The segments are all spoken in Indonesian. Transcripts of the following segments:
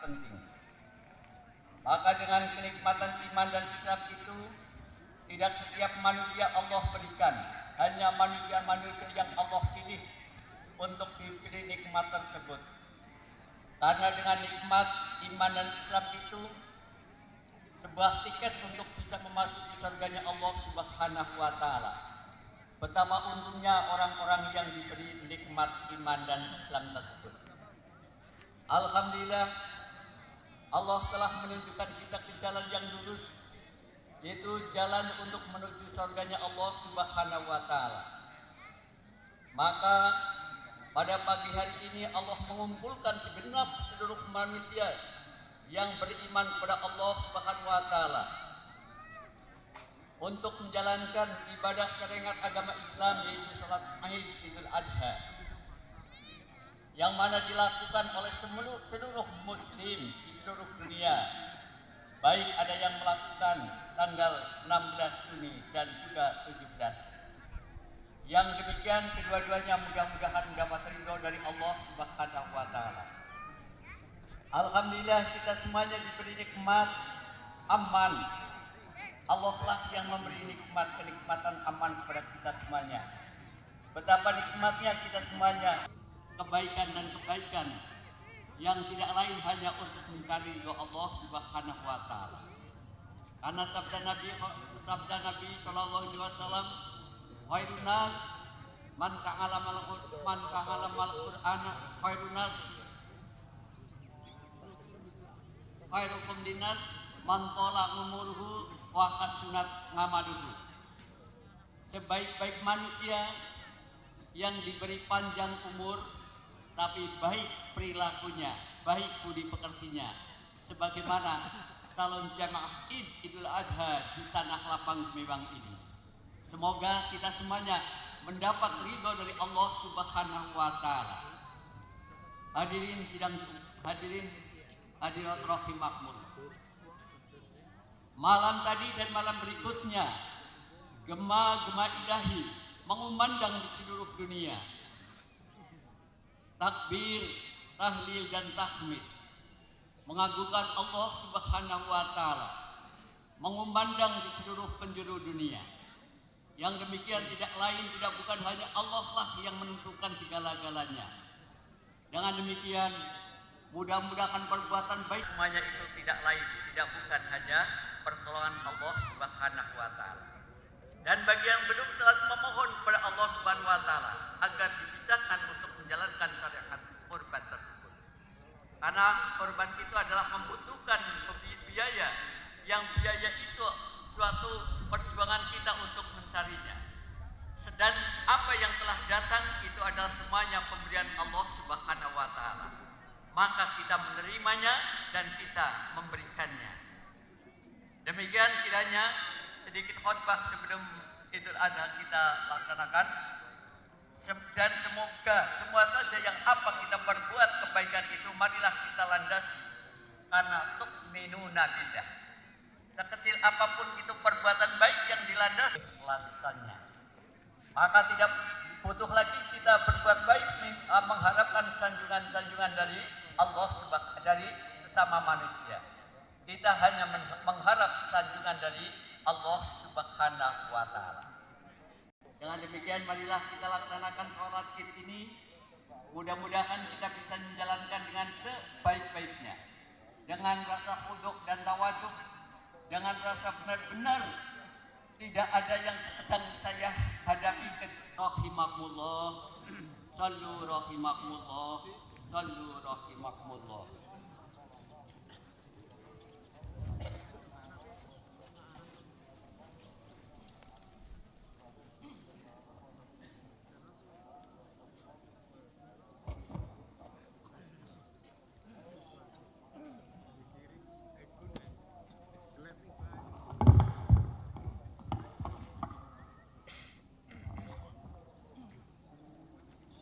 penting. Maka dengan kenikmatan iman dan Islam itu tidak setiap manusia Allah berikan, hanya manusia-manusia yang Allah pilih untuk diberi nikmat tersebut. Karena dengan nikmat iman dan Islam itu sebuah tiket untuk bisa memasuki surganya Allah Subhanahu wa taala. Betapa untungnya orang-orang yang diberi nikmat iman dan Islam tersebut. Alhamdulillah, Allah telah menunjukkan kita ke jalan yang lurus, yaitu jalan untuk menuju surganya Allah Subhanahu wa taala. Maka pada pagi hari ini Allah mengumpulkan segenap seluruh manusia yang beriman kepada Allah Subhanahu wa taala untuk menjalankan ibadah syariat agama Islam, yaitu salat Idul Adha, yang mana dilakukan oleh seluruh muslim di seluruh dunia, baik ada yang melakukan tanggal 16 Juni dan juga 17. Yang demikian kedua-duanya mudah-mudahan dapat ridho dari Allah Subhanahu wa taala. Alhamdulillah kita semuanya diberi nikmat aman. Allah lah yang memberi kenikmatan aman kepada kita semuanya. Betapa nikmatnya kita semuanya kebaikan dan kebaikan yang tidak lain hanya untuk mencari ridho Allah Subhanahu wa taala. Karena sabda Nabi sallallahu alaihi wasallam, khairun nas man ta'allama al-Qur'ana khairun nas khairukum linnas man tala umuruhu wa hasunat ngamaluhu. Sebaik-baik manusia yang diberi panjang umur tapi baik perilakunya, baik budi pekertinya, sebagaimana calon jamaah Idul Adha di tanah lapang Gemiwang ini. Semoga kita semuanya mendapat ridho dari Allah Subhanahu wa taala. Hadirat rahimakumullah. Malam tadi dan malam berikutnya gema-gema ilahi mengumandang di seluruh dunia. Takbir, tahlil dan tahmid mengagungkan Allah Subhanahu wa taala, mengumandang di seluruh penjuru dunia. Yang demikian tidak lain tidak bukan hanya Allah lah yang menentukan segala-galanya. Dengan demikian mudah-mudahan perbuatan baik semuanya itu tidak lain tidak bukan hanya pertolongan Allah Subhanahu wa taala. Dan bagi yang belum selalu memohon kepada Allah Subhanahu wa taala agar dipisahkan untuk menjalankan syariat kurban tersebut. Karena kurban itu adalah membutuhkan biaya, yang biaya itu suatu perjuangan kita untuk mencarinya. Dan apa yang telah datang itu adalah semuanya pemberian Allah Subhanahu wa taala. Maka kita menerimanya dan kita memberikannya. Demikian kiranya sedikit khotbah sebelum Idul Adha kita laksanakan. Dan semoga semua saja yang apa kita perbuat kebaikan itu marilah kita landasi karena tu'minuna billah. Sekecil apapun itu perbuatan baik yang dilandasi ikhlasannya. Maka tidak butuh lagi kita berbuat baik mengharapkan sanjungan-sanjungan dari Allah dari sesama manusia. Kita hanya mengharap sanjungan dari Allah Subhanahu wa taala. Dengan demikian marilah kita laksanakan sholat Id ini. Mudah-mudahan kita bisa menjalankan dengan sebaik-baiknya, dengan rasa khusyuk dan tawaduk, dengan rasa benar-benar tidak ada yang sedang saya hadapi. Rahimakumullah, sallu rahimakumullah, sallu rahimakumullah.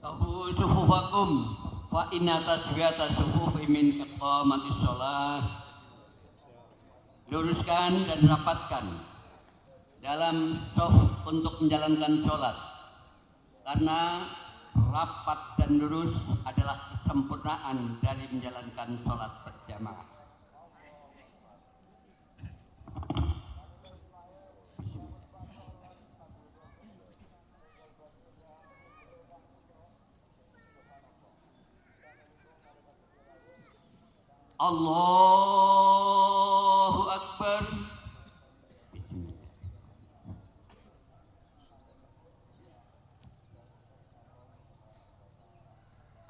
Sahu sufufakum fa inna tasbihata sufufi min iqamatis shalah. Luruskan dan rapatkan dalam shaf untuk menjalankan sholat. Karena rapat dan lurus adalah kesempurnaan dari menjalankan sholat berjamaah. Allahu Akbar. Bismillah.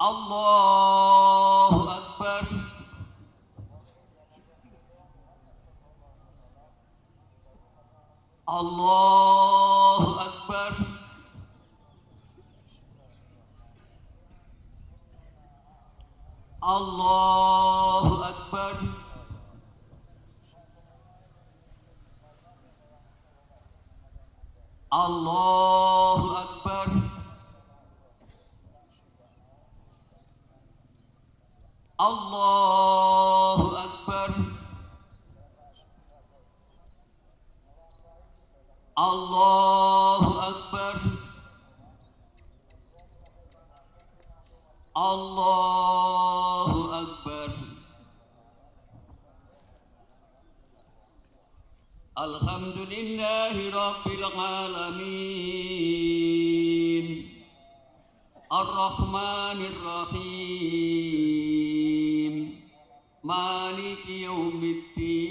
Allahu Akbar. Allahu Akbar. Allahu Akbar. Allahu Akbar. Allahu Akbar. Allahu Akbar. Allahu Akbar. Alhamdulillahi Rabbil Alamin. Ar-Rahmanir Rahim. Maliki Yaumiddin.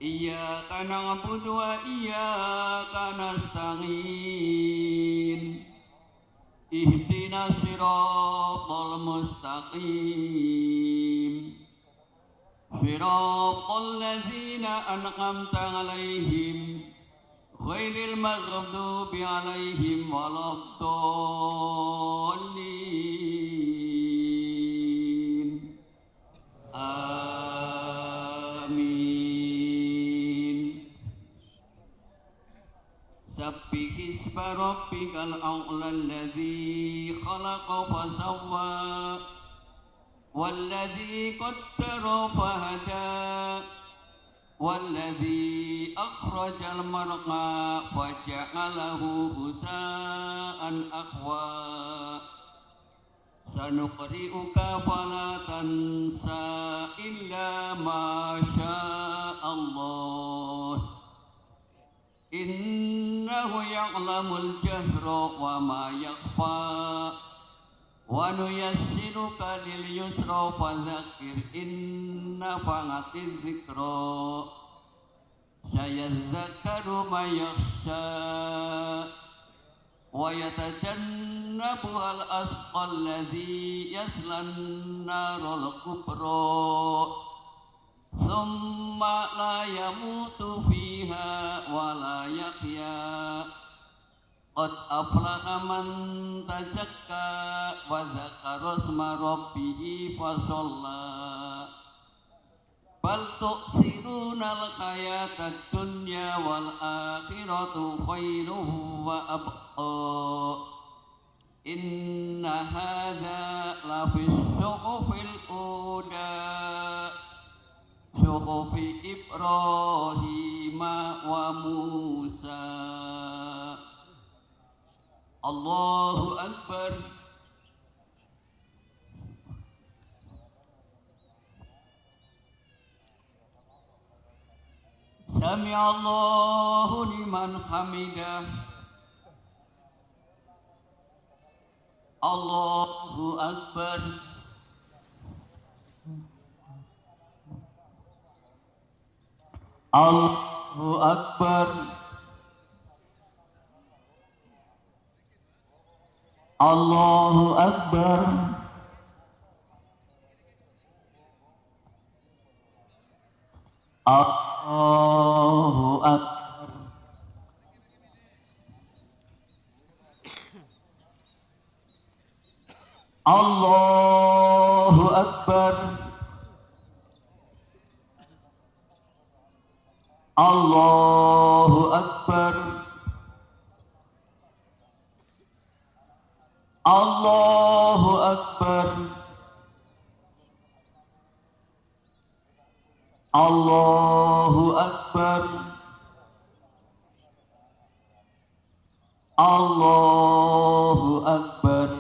Iyyaka na'budu wa iyyaka nasta'in. Ihdinas siratal mustaqim. Siratal ladzina an'amta 'alaihim ghairil maghdubi 'alaihim waladdallin. Amin. Sabbihisma rabbikal a'la alladzi khalaqa fasawwa والذي قدر فهدى والذي أخرج المرعى فجعله غثاء أحوى سنقرئك فلا تنسى إلا ما شاء الله إنه يعلم الجهر وما يخفى وَنُيَسِّرُكَ لِلْيُسْرَى فَذَكِّرْ إِن نَّفَعَتِ الذِّكْرَى سَيَذَّكَّرُ مَن يَخْشَىٰ وَيَتَجَنَّبُهَا الْأَشْقَى الَّذِي يَصْلَى النَّارَ الْكُبْرَى ثُمَّ لَا يَمُوتُ فِيهَا وَلَا يَحْيَىٰ قد أفلح من تزكى وذكر اسم ربه فصلى بل تؤثرون الحياة الدنيا والآخرة خير وأبقى إن هذا لفي الصحف الأولى صحف إبراهيم وموسى. Allahu Akbar. Sami'allahu liman hamidah. Allahu Akbar. Allahu Akbar. Allahu Akbar. Allahu Akbar. Allahu Akbar. Allahu Akbar. Allahu Akbar. Allahu Akbar. Allahu Akbar.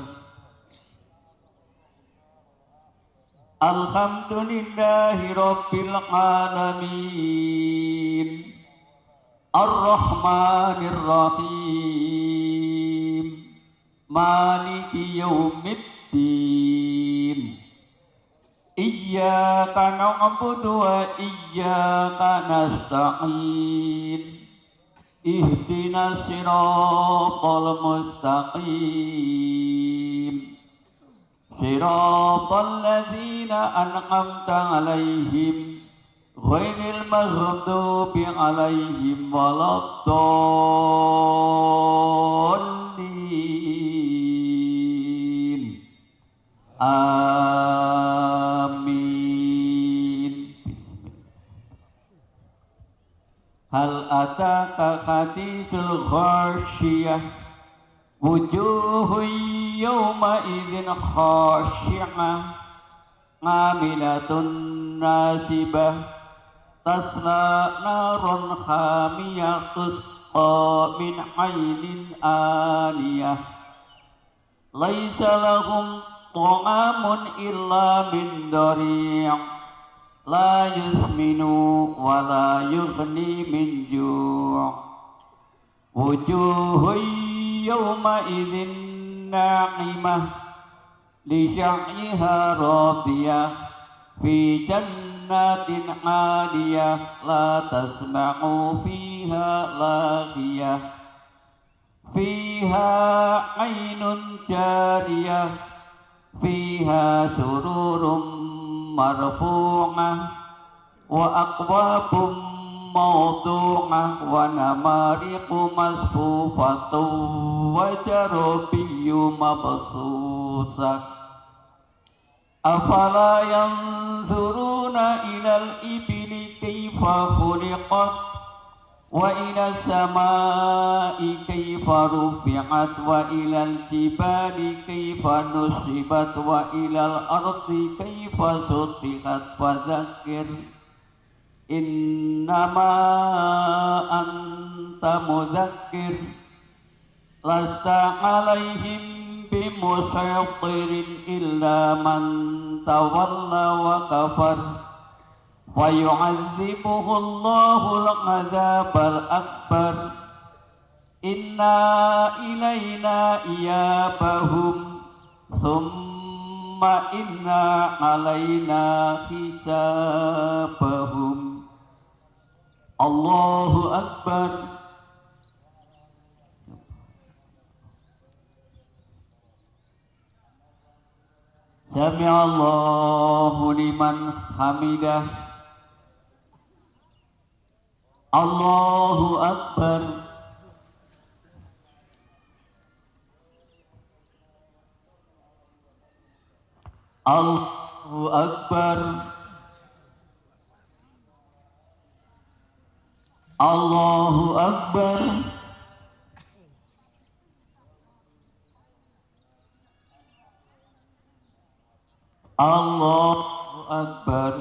Alhamdulillahi Rabbil Alamin. Ar-Rahmanir Rahim. Maliki Yaumiddin. Iyyaka na'budu wa iyyaka nasta'in. Ihdinas siratal mustaqim. Siratal ladzina an'amta 'alaihim ghairil maghdubi 'alaihim waladdallin. Amin. Hal ataka haditsul ghasyiyah wujuhun yawma idzin khashi'ah ngamilatun nasibah tasla narun hamiyah tusqa min ainin aniyah laisa lahum ta'amun illa min dari' la yusminu wa la yughni min ju' wujuhun yawma idzin na'imah li syaiha radiyah fi jannatin 'aliyah la tasma'u fiha laghiyah fiha 'ainun jariyah fiha sururum marfu'ah wa aqwabum mawdu'ah wa namariqu masfufatun wa jarabiyyu mabsusah afala yanzuruna ilal ibili kayfa khuliqat wa ilal samai kayfa rufi'at wa ilal jibali kayfa nusibat wa ilal ardi kayfa sutihat fadzakir innama anta mudzakkir lasta alaihim bimusaytirin illa man tawalla wa kafar wa yu'adzibuhu Allahul 'adzabal akbar inna ilaina iyabahum summa inna alaina hisabahum. Allahu Akbar. Sami'allahu liman hamidah. Allahu Akbar. Allahu Akbar. Allahu Akbar. Allahu Akbar.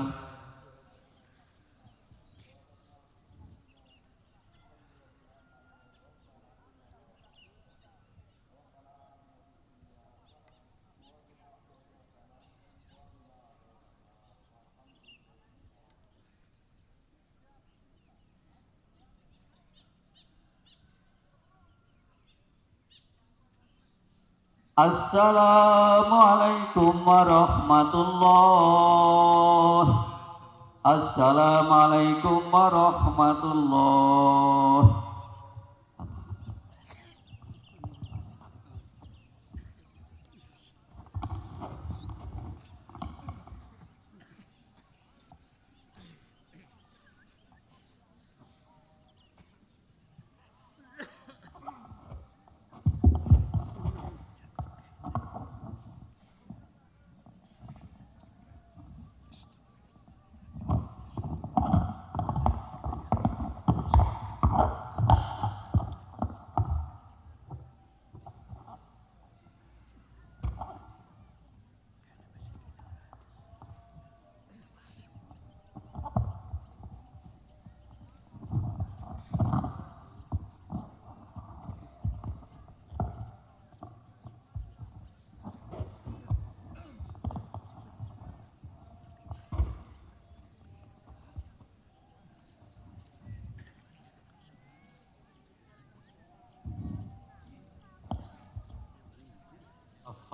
Assalamualaikum warahmatullahi. Assalamualaikum warahmatullahi.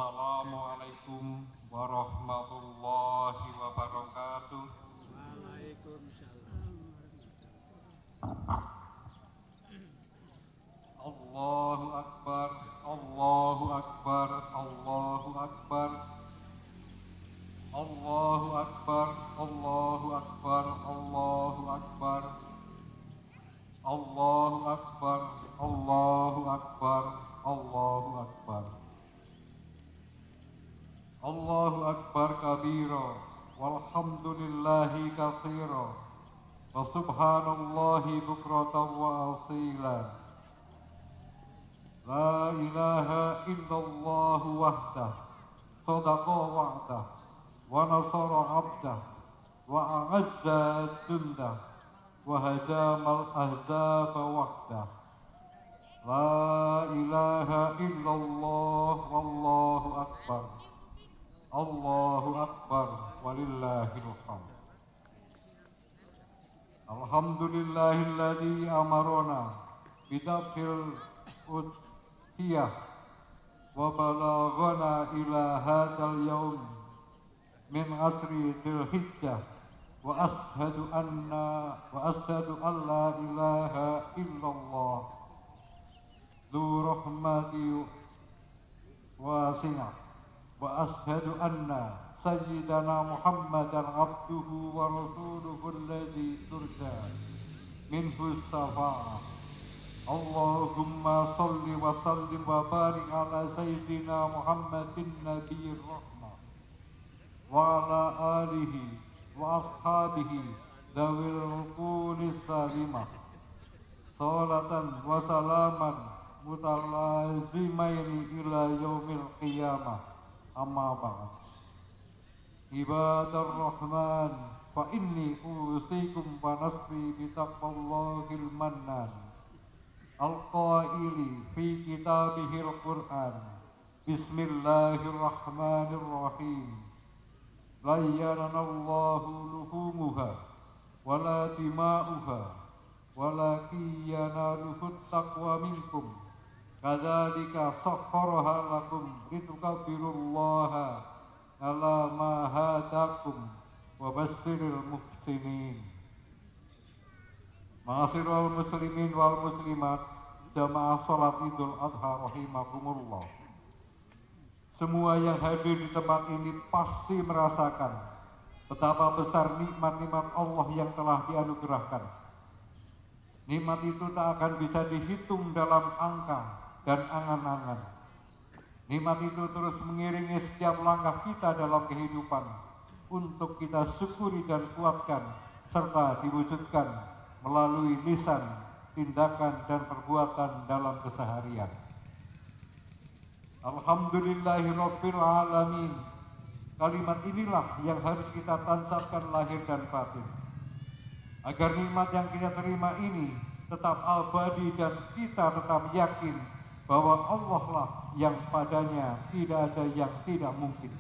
Assalamualaikum warahmatullahi wabarakatuh. Allahu Akbar, Allahu Akbar, Allahu Akbar. Allahu Akbar, Allahu Akbar, Allahu Akbar. Allahu Akbar, Allahu Akbar, Allahu Akbar. Allahu Akbar kabira, walhamdulillahi katsira, wa subhanallahi bukratan wa asila. La ilaha illallah wahdah, sadaqa wa'dah, wa nasara abdah, wa a'azza jundah, wa hazamal ahzaba wahdah. La ilaha illallah wallahu akbar. Allahu akbar walillahil hamd. Alhamdulillahilladzi amarona bidafil udhiyah wa balaghana ila hadzal yaum min asri dzulhijjah wa ashhadu an la ilaha illallah dzu rahmati wasi'ah wa ashhadu anna sayyidana Muhammadan abduhu wa rasuluhu alladzi turja minhu syafa'ah. Allahumma salli wa sallim wa barik ala sayyidina Muhammadin nabiyir rahmah wa ala alihi wa ashabihi dawil uqulis salimah salatan wa salaman mutalazimaini ila yaumil qiyamah. Amma ba'd. Ibadar Rahman, fa inni usikum wa nasri bi taqwallahil mannan al-qaili fi kitabihil Qur'an. Bismillahirrahmanirrahim. La yanallahu luhumuha wa la dima'uha walakin yanaluhut taqwa minkum. Kadzalika sakhkharaha lakum litukabbirullaha ala ma hadakum wa basyiril muhsinin. Ma'asyiral muslimin wal muslimat, jamaah salat Idul Adha rahimakumullah. Semua yang hadir di tempat ini pasti merasakan betapa besar nikmat-nikmat Allah yang telah dianugerahkan. Nikmat itu tak akan bisa dihitung dalam angka dan angan-angan. Nikmat itu terus mengiringi setiap langkah kita dalam kehidupan untuk kita syukuri dan kuatkan serta diwujudkan melalui lisan, tindakan dan perbuatan dalam keseharian. Alhamdulillahirabbil alamin. Kalimat inilah yang harus kita tansapkan lahir dan batin, agar nikmat yang kita terima ini tetap abadi dan kita tetap yakin bahwa Allah lah yang padanya tidak ada yang tidak mungkin.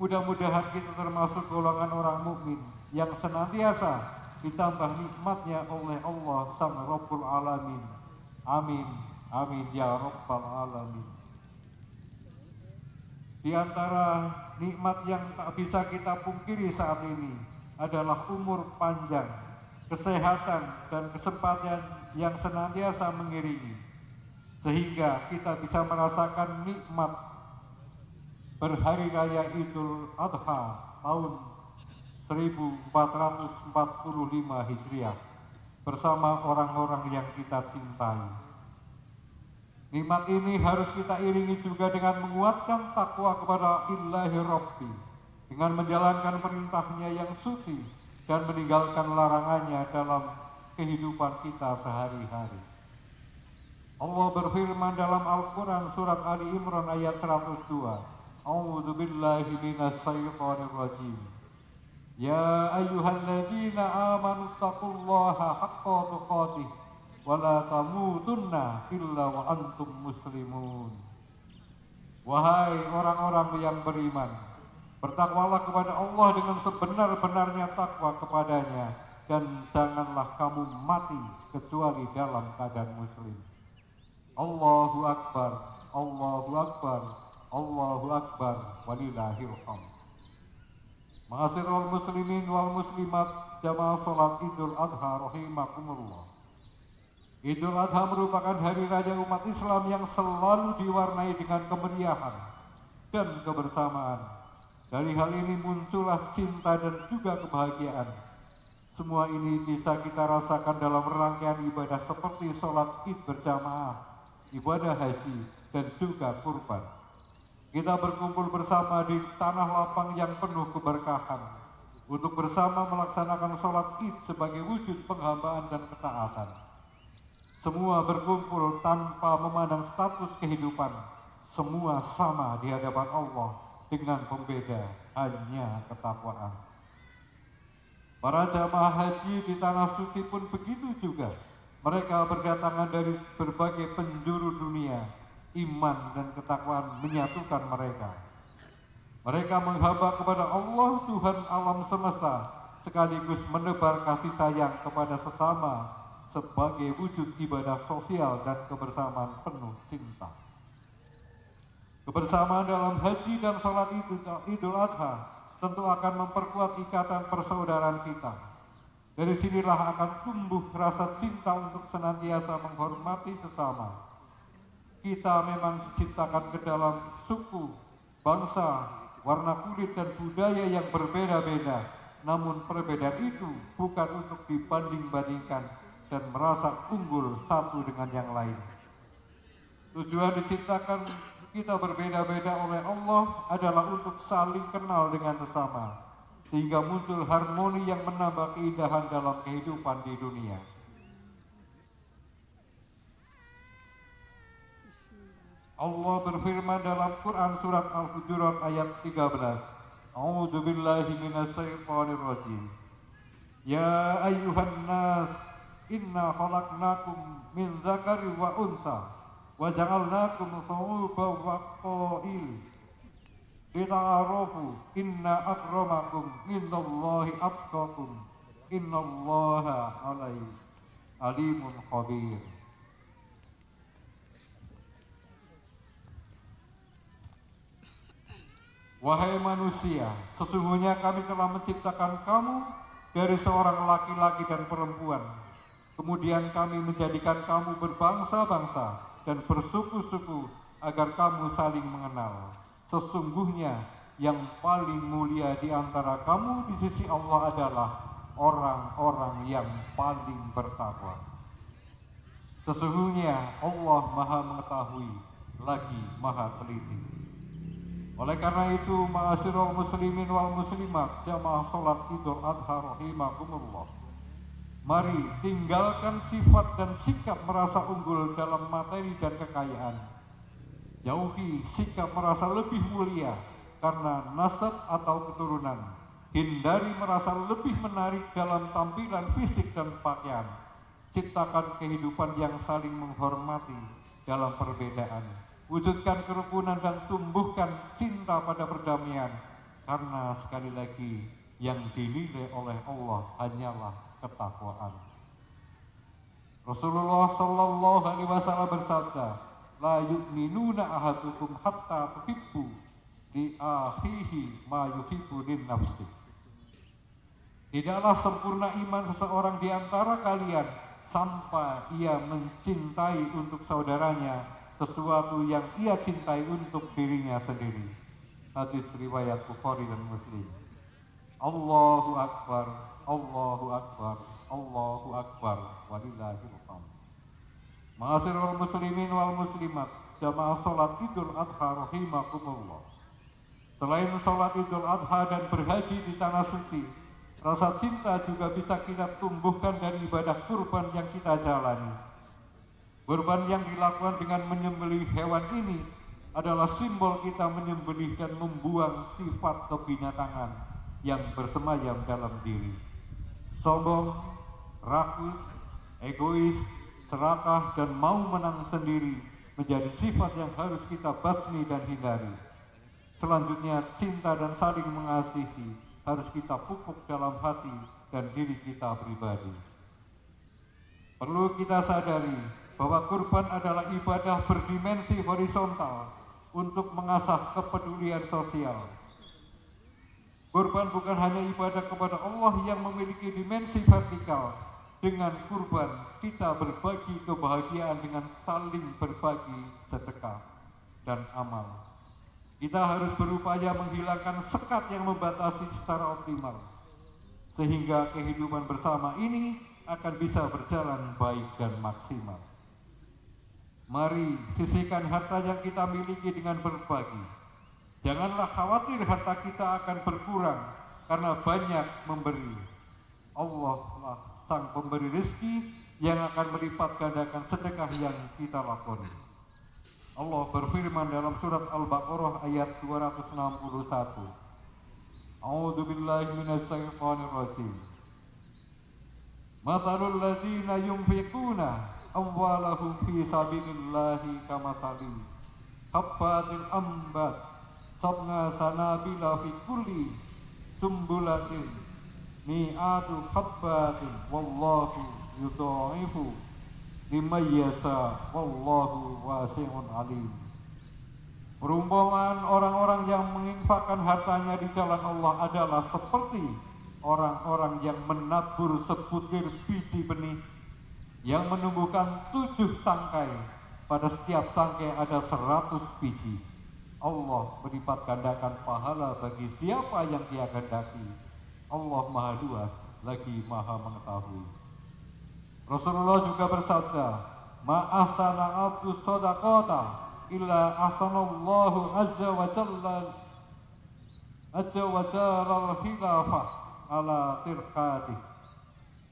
Mudah-mudahan kita termasuk golongan orang mukmin yang senantiasa ditambah nikmatnya oleh Allah Sang Rabbul Alamin. Amin, amin ya Rabbal Alamin. Di antara nikmat yang tak bisa kita pungkiri saat ini adalah umur panjang, kesehatan dan kesempatan yang senantiasa mengiringi, sehingga kita bisa merasakan nikmat berhari raya Idul Adha tahun 1445 Hijriah bersama orang-orang yang kita cintai. Nikmat ini harus kita iringi juga dengan menguatkan takwa kepada Ilahi Rabbi, dengan menjalankan perintahnya yang suci dan meninggalkan larangannya dalam kehidupan kita sehari-hari. Allah berfirman dalam Al-Quran surat Ali Imran ayat 102. A'udzu billahi minasy syaithanir rajim. Ya ayyuhalladzina amanu taqullaha haqqa tuqatih wa la tamutunna illa wa antum muslimun. Wahai orang-orang yang beriman, bertakwalah kepada Allah dengan sebenar-benarnya takwa kepadanya, dan janganlah kamu mati kecuali dalam keadaan muslim. Allahu Akbar, Allahu Akbar, Allahu Akbar, walillahil hamd. Ma'asyiral muslimin wal muslimat, jamaah salat Idul Adha rahimakumullah. Idul Adha merupakan hari raya umat Islam yang selalu diwarnai dengan kemeriahan dan kebersamaan. Dari hal ini muncullah cinta dan juga kebahagiaan. Semua ini bisa kita rasakan dalam rangkaian ibadah seperti sholat id berjamaah, ibadah haji, dan juga kurban. Kita berkumpul bersama di tanah lapang yang penuh keberkahan untuk bersama melaksanakan sholat id sebagai wujud penghambaan dan ketaatan. Semua berkumpul tanpa memandang status kehidupan. Semua sama di hadapan Allah dengan pembeda hanya ketakwaan. Para jamaah haji di tanah suci pun begitu juga. Mereka berdatangan dari berbagai penjuru dunia. Iman dan ketakwaan menyatukan mereka. Mereka menghamba kepada Allah Tuhan alam semesta, sekaligus menebar kasih sayang kepada sesama sebagai wujud ibadah sosial dan kebersamaan penuh cinta. Kebersamaan dalam haji dan sholat Idul Adha tentu akan memperkuat ikatan persaudaraan kita. Dari sinilah akan tumbuh rasa cinta untuk senantiasa menghormati sesama. Kita memang diciptakan ke dalam suku, bangsa, warna kulit dan budaya yang berbeda-beda. Namun perbedaan itu bukan untuk dibanding-bandingkan dan merasa unggul satu dengan yang lain. Tujuan diciptakan kita berbeda-beda oleh Allah adalah untuk saling kenal dengan sesama, sehingga muncul harmoni yang menambah keindahan dalam kehidupan di dunia. Allah berfirman dalam Quran surat Al-Hujurat ayat 13. A'udzu billahi minasyaitonir rajim. Ya ayyuhan nas, inna khalaqnakum min dzakari wa unsa wa ja'alnakum shu'uban wa qabail lita'arafu inna akramakum indallahi atqakum innallaha alimun khabir. Wahai manusia, sesungguhnya kami telah menciptakan kamu dari seorang laki-laki dan perempuan. Kemudian kami menjadikan kamu berbangsa-bangsa dan bersuku-suku agar kamu saling mengenal. Sesungguhnya yang paling mulia di antara kamu di sisi Allah adalah orang-orang yang paling bertakwa. Sesungguhnya Allah Maha Mengetahui lagi Maha Teliti. Oleh karena itu, ma'asyiral muslimin wal muslimat, jamaah sholat Idul Adha rahimakumullah. Mari tinggalkan sifat dan sikap merasa unggul dalam materi dan kekayaan. Jauhi sikap merasa lebih mulia karena nasab atau keturunan. Hindari merasa lebih menarik dalam tampilan fisik dan pakaian. Ciptakan kehidupan yang saling menghormati dalam perbedaan. Wujudkan kerukunan dan tumbuhkan cinta pada perdamaian, karena sekali lagi yang dinilai oleh Allah hanyalah ketakwaan. Rasulullah Shallallahu Alaihi Wasallam bersabda, la yu'minuna ahadukum hatta tuhibbu li akhihi ma yuhibbu lin nafsi. Tidaklah sempurna iman seseorang di antara kalian sampai ia mencintai untuk saudaranya sesuatu yang ia cintai untuk dirinya sendiri. Hadis riwayat Bukhari dan Muslim. Allahu Akbar, Allahu Akbar, Allahu Akbar, walillahil hamd. Ma'asyiral muslimin wal muslimat, jamaah sholat Idul Adha rahimakumullah. Selain sholat Idul Adha dan berhaji di tanah suci, rasa cinta juga bisa kita tumbuhkan dari ibadah kurban yang kita jalani. Kurban yang dilakukan dengan menyembelih hewan ini adalah simbol kita menyembelih dan membuang sifat kebinatangan yang bersemayam dalam diri. Sombong, rakus, egois, serakah, dan mau menang sendiri menjadi sifat yang harus kita basmi dan hindari. Selanjutnya, cinta dan saling mengasihi harus kita pupuk dalam hati dan diri kita pribadi. Perlu kita sadari bahwa kurban adalah ibadah berdimensi horizontal untuk mengasah kepedulian sosial. Kurban bukan hanya ibadah kepada Allah yang memiliki dimensi vertikal. Dengan kurban kita berbagi kebahagiaan dengan saling berbagi sedekah dan amal. Kita harus berupaya menghilangkan sekat yang membatasi secara optimal, sehingga kehidupan bersama ini akan bisa berjalan baik dan maksimal. Mari sisihkan harta yang kita miliki dengan berbagi. Janganlah khawatir harta kita akan berkurang karena banyak memberi. Allah lah sang pemberi rezeki yang akan melipat gandakan sedekah yang kita lakoni. Allah berfirman dalam surat Al-Baqarah ayat 261. A'udzu billahi minasyaitonir rajim. Masalul ladzina yunfiquna amwalahum fi sabilillahi kamathali habbatin ambat sabna sanabila fi kulli sumbulatin mi'atu habbatin wallahu yudha'ifu liman yasha wallahu wasi'un alim. Perumpamaan orang-orang yang menginfakkan hartanya di jalan Allah adalah seperti orang-orang yang menabur sebutir biji benih yang menumbuhkan 7 tangkai. Pada setiap tangkai ada 100 biji. Allah melipat gandakan pahala bagi siapa yang Dia kehendaki. Allah Maha Luas lagi Maha Mengetahui. Rasulullah juga bersabda, "Ma ahsana abdu shadaqata illa ahsanallahu azza wa jalla al-khilafah ala tirqati."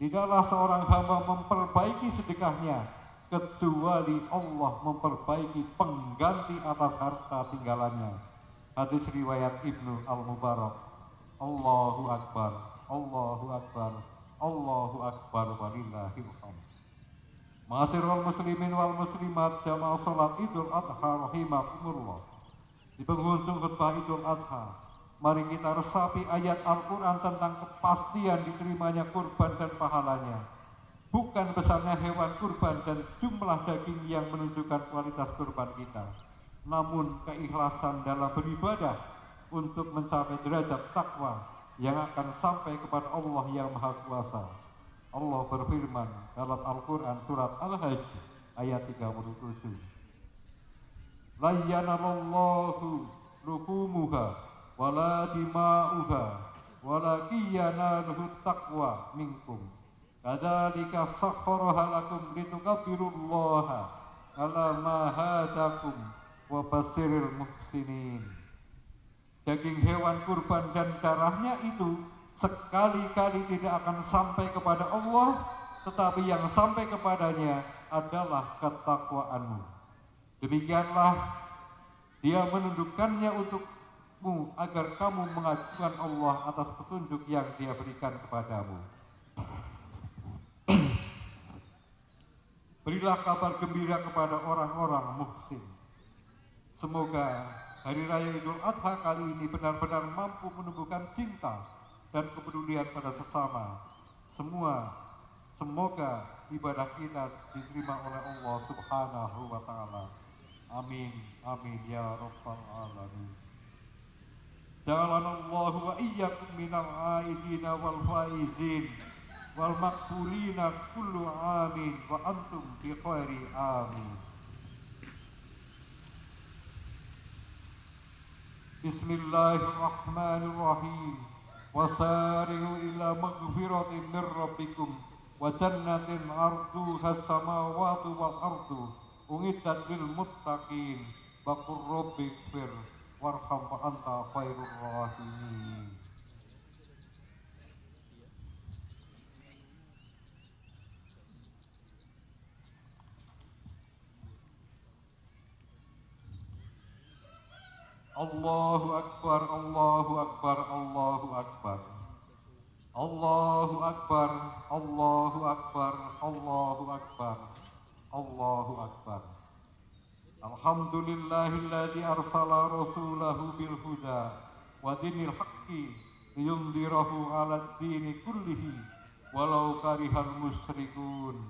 Tidaklah seorang hamba memperbaiki sedekahnya kecuali Allah memperbaiki pengganti atas harta tinggalannya. Hadis riwayat Ibnu Al-Mubarak. Allahu Akbar, Allahu Akbar, Allahu Akbar walillahil hamd. Ma'asyiral muslimin wal muslimat jamaah salat Idul Adha rahimakumullah. Di penghujung khutbah Idul Adha, mari kita resapi ayat Al-Quran tentang kepastian diterimanya kurban dan pahalanya. Bukan besarnya hewan kurban dan jumlah daging yang menunjukkan kualitas kurban kita, namun keikhlasan dalam beribadah untuk mencapai derajat takwa yang akan sampai kepada Allah yang Maha Kuasa. Allah berfirman dalam Al-Quran surat Al-Hajj ayat 37. La yanallahu luhumuha wala dima'uha walakin yanaluhu taqwa minkum. Kadzalika sakhkharaha lakum litukabbirullaha ala ma hadakum wa basyiril muhsinin. Daging hewan kurban dan darahnya itu sekali-kali tidak akan sampai kepada Allah, tetapi yang sampai kepadanya adalah ketakwaanmu. Demikianlah Dia menundukkannya untukmu agar kamu mengajukan Allah atas petunjuk yang Dia berikan kepadamu. Berilah kabar gembira kepada orang-orang muhsin. Semoga Hari Raya Idul Adha kali ini benar-benar mampu menumbuhkan cinta dan kepedulian pada sesama. Semoga ibadah kita diterima oleh Allah Subhanahu wa Ta'ala. Amin, amin ya rabbal alamin. Ja'alanallahu wa iyyakum minal aidina wal faizin wal maqbulina kullu amin wa antum bi khairi amin. Bismillahirrahmanirrahim. Wasari'u ila maghfiratin min rabbikum wa jannatin arduha as-samawati wal ardu u'iddat lil muttaqin wa qur rabbighfir warham wa anta khairur rahimin. Allahu Akbar, Allahu Akbar, Allahu Akbar. Allahu Akbar, Allahu Akbar, Allahu Akbar, Allahu Akbar. Alhamdulillahilladzi arsala rasulahu bil huda wa dinil haqqi liyundhirahu 'alad dini kullihi walau karihal musyrikun.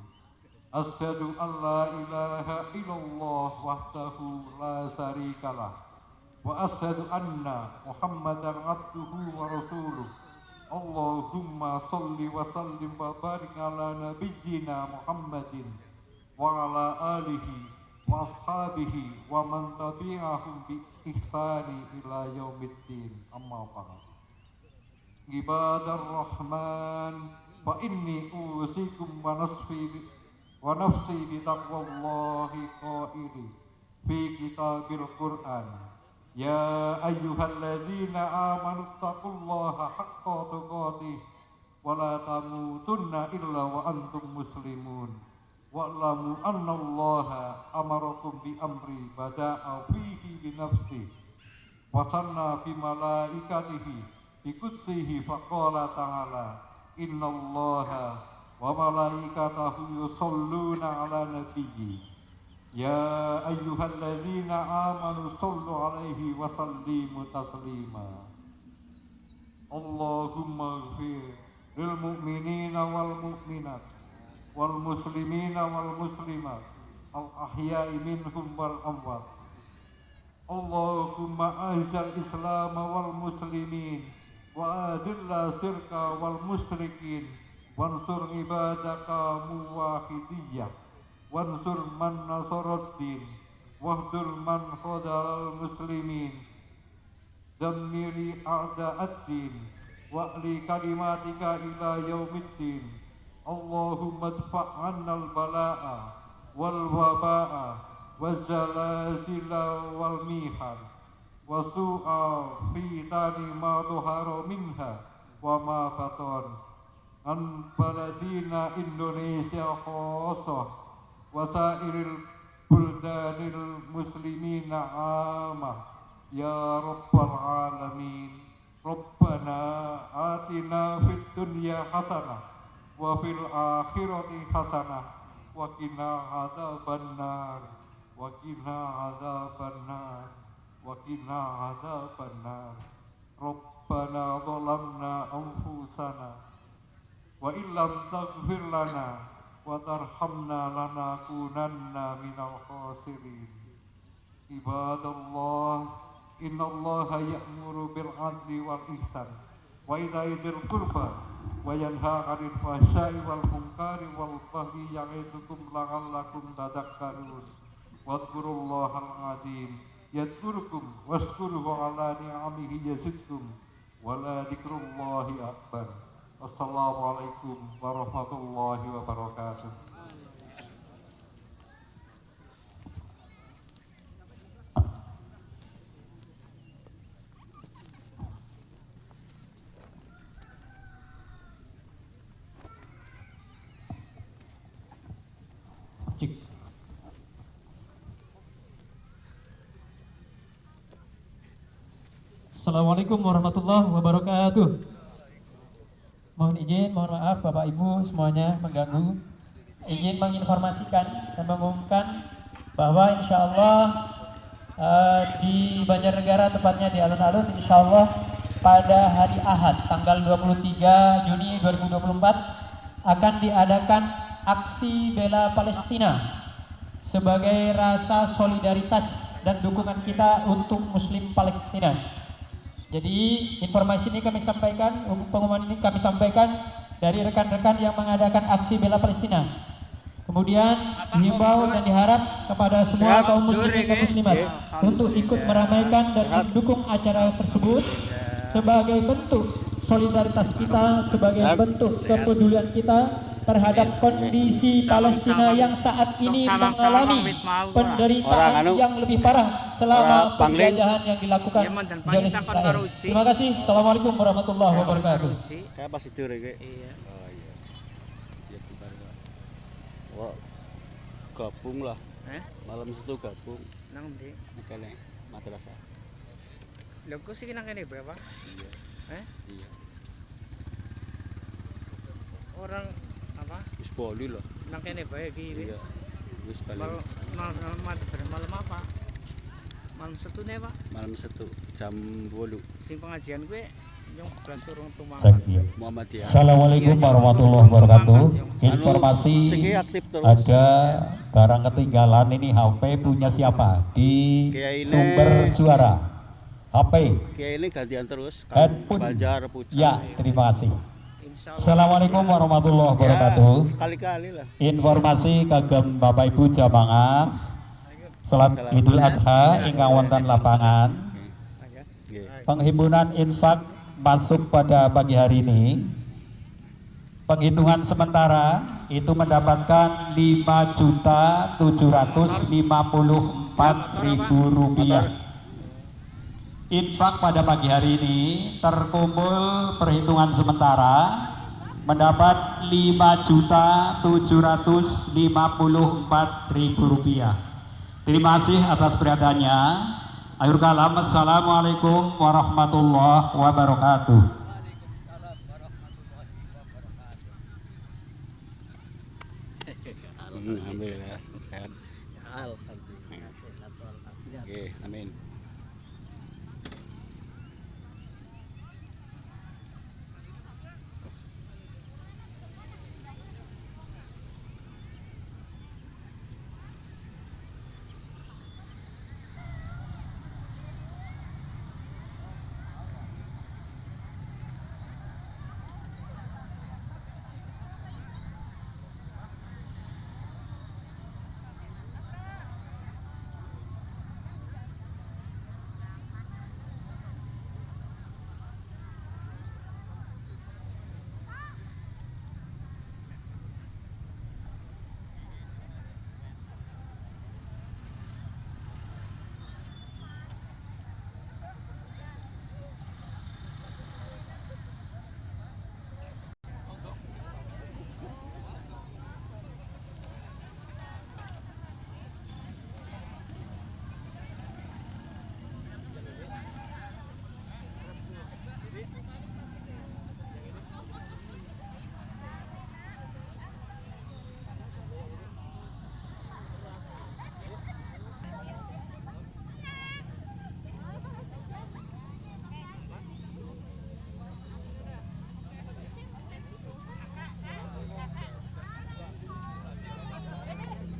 Asyhadu an la ilaha illallah wahdahu la syarikalah wa asyhadu anna Muhammadan abduhu wa rasuluh. Allahumma sholli wa sallim wa barik ala nabiyyina Muhammadin wa ala alihi wa ashabihi wa man tabi'ahum bi ihsani ila yaumiddin. Amma ba'd. Ibadar rahman, fa inni usikum wa nafsi bi taqwallahi qaili fi kitabil Qur'an. Ya ayyuhalladzina amanu taqullaha haqqa tuqatih wa la tamutunna illa wa antum muslimun. Wa'lamu annallaha amarakum bi amri bada'a fihi bi nafsihi wa sanna bi malaikatihi bi qutsihi faqala ta'ala innallaha wa malaikatahu yusholluna ala nabiyyi. Ya ayyuhalladzina amanu shollu alaihi wa sallimu taslima. Allahumma ighfir lil mu'minina wal mu'minat wal muslimina wal muslimat al ahya'i minhum wal amwat. Allahumma a'izzal islam wal muslimin wa adilla syirka wal musyrikin wansur ibadaka muwahidiyah wansur man nasaraddin wahdul man khadalal muslimin dammiri a'da'ad-din wa'li kalimatika ila yaumiddin. Allahumma dfa'annal bala'a wal waba'a wal zalazila wal mihan wa su'a fitani ma tuhara minha wa ma baton an baladina Indonesia khosah wasairil buldanil muslimina amah. Ya rabbal alamin, Rabbana atina fid dunya hasanah wa fil akhirati hasanah wa qina adzabannar wa qina adzabannar wa qina adzabannar. Rabbana zalamna anfusana wa illam taghfir lana wa tarhamna lanakunanna minal khasirin. Ibadallah, innallaha ya'muru bil 'adli wal ihsan wa ita'i dzil qurba wa yanha 'anil fahsya'i wal munkari wal baghi ya'idukum la'allakum tadhakkarun. Wadhkurullahal 'azim yadhkurukum washkuruhu 'ala ni'amihi yazidkum wa la dzikrullahi akbar. Assalamualaikum warahmatullahi wabarakatuh. Assalamualaikum warahmatullahi wabarakatuh. Mohon izin, mohon maaf Bapak Ibu semuanya mengganggu. Izin menginformasikan dan mengumumkan bahwa insya Allah di Banjarnegara, tepatnya di alun-alun, insya Allah pada hari Ahad tanggal 23 Juni 2024 akan diadakan aksi bela Palestina sebagai rasa solidaritas dan dukungan kita untuk Muslim Palestina. Jadi informasi ini kami sampaikan, pengumuman ini kami sampaikan dari rekan-rekan yang mengadakan aksi bela Palestina. Kemudian dihimbau dan diharap kepada semua kaum muslimin dan muslimat untuk ikut meramaikan dan mendukung acara tersebut sebagai bentuk solidaritas kita, sebagai bentuk kepedulian kita terhadap kondisi Palestina yang saat ini mengalami penderitaan yang lebih parah selama penjajahan yang dilakukan Zionis Israel. Terima kasih. Assalamualaikum warahmatullahi wabarakatuh. Kayak pas tidur ya, iya. Oh iya. Wah, gabung lah. Malam itu gabung. Nang ndi? Kene madrasah. Lho kok sih nang kene berapa? Iya. Iya. Orang apa? Wis bali lah. Nang kene bae iki. Iya. Wis bali. Malam apa? Malam Sabtu ne, Pak? Malam Sabtu jam 8. Sing pengajian gue yang belas urung tumangan. Cek ya. Muhammadiyah. Assalamualaikum warahmatullahi wabarakatuh. Informasi Segi aktif terus. ada barang ketinggalan ini HP punya siapa di Kiai ini- sumber suara HP Kiai ini gantian terus. handphone. Banjar Pucang. Ya, terima kasih. Insya Allah. Assalamualaikum warahmatullahi wabarakatuh. Ya, sekali-kali lah. Informasi kagem Bapak Ibu jamaah salat Idul Adha ingkang wonten lapangan. Nggih. Penghimpunan infak masuk pada pagi hari ini. Penghitungan sementara itu mendapatkan Rp5.754.000. Infak pada pagi hari ini terkumpul perhitungan sementara mendapat Rp5.754.000. Terima kasih atas perhatiannya. Akhir kalam, assalamualaikum warahmatullahi wabarakatuh. Alhamdulillah sehat. Alhamdulillah. Oke, amin.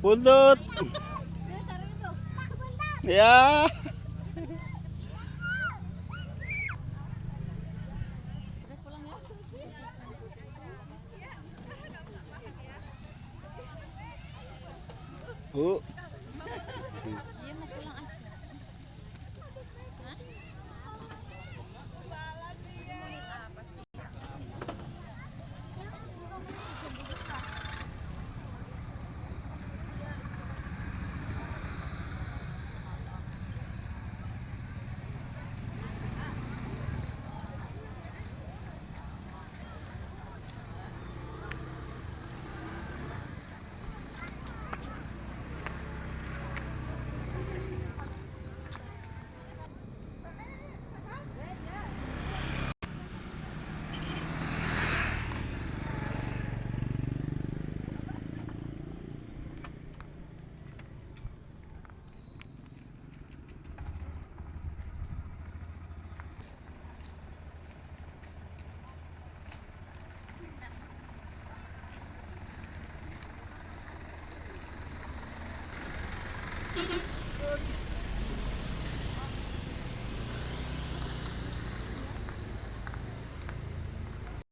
Buntut. Ya. Bu.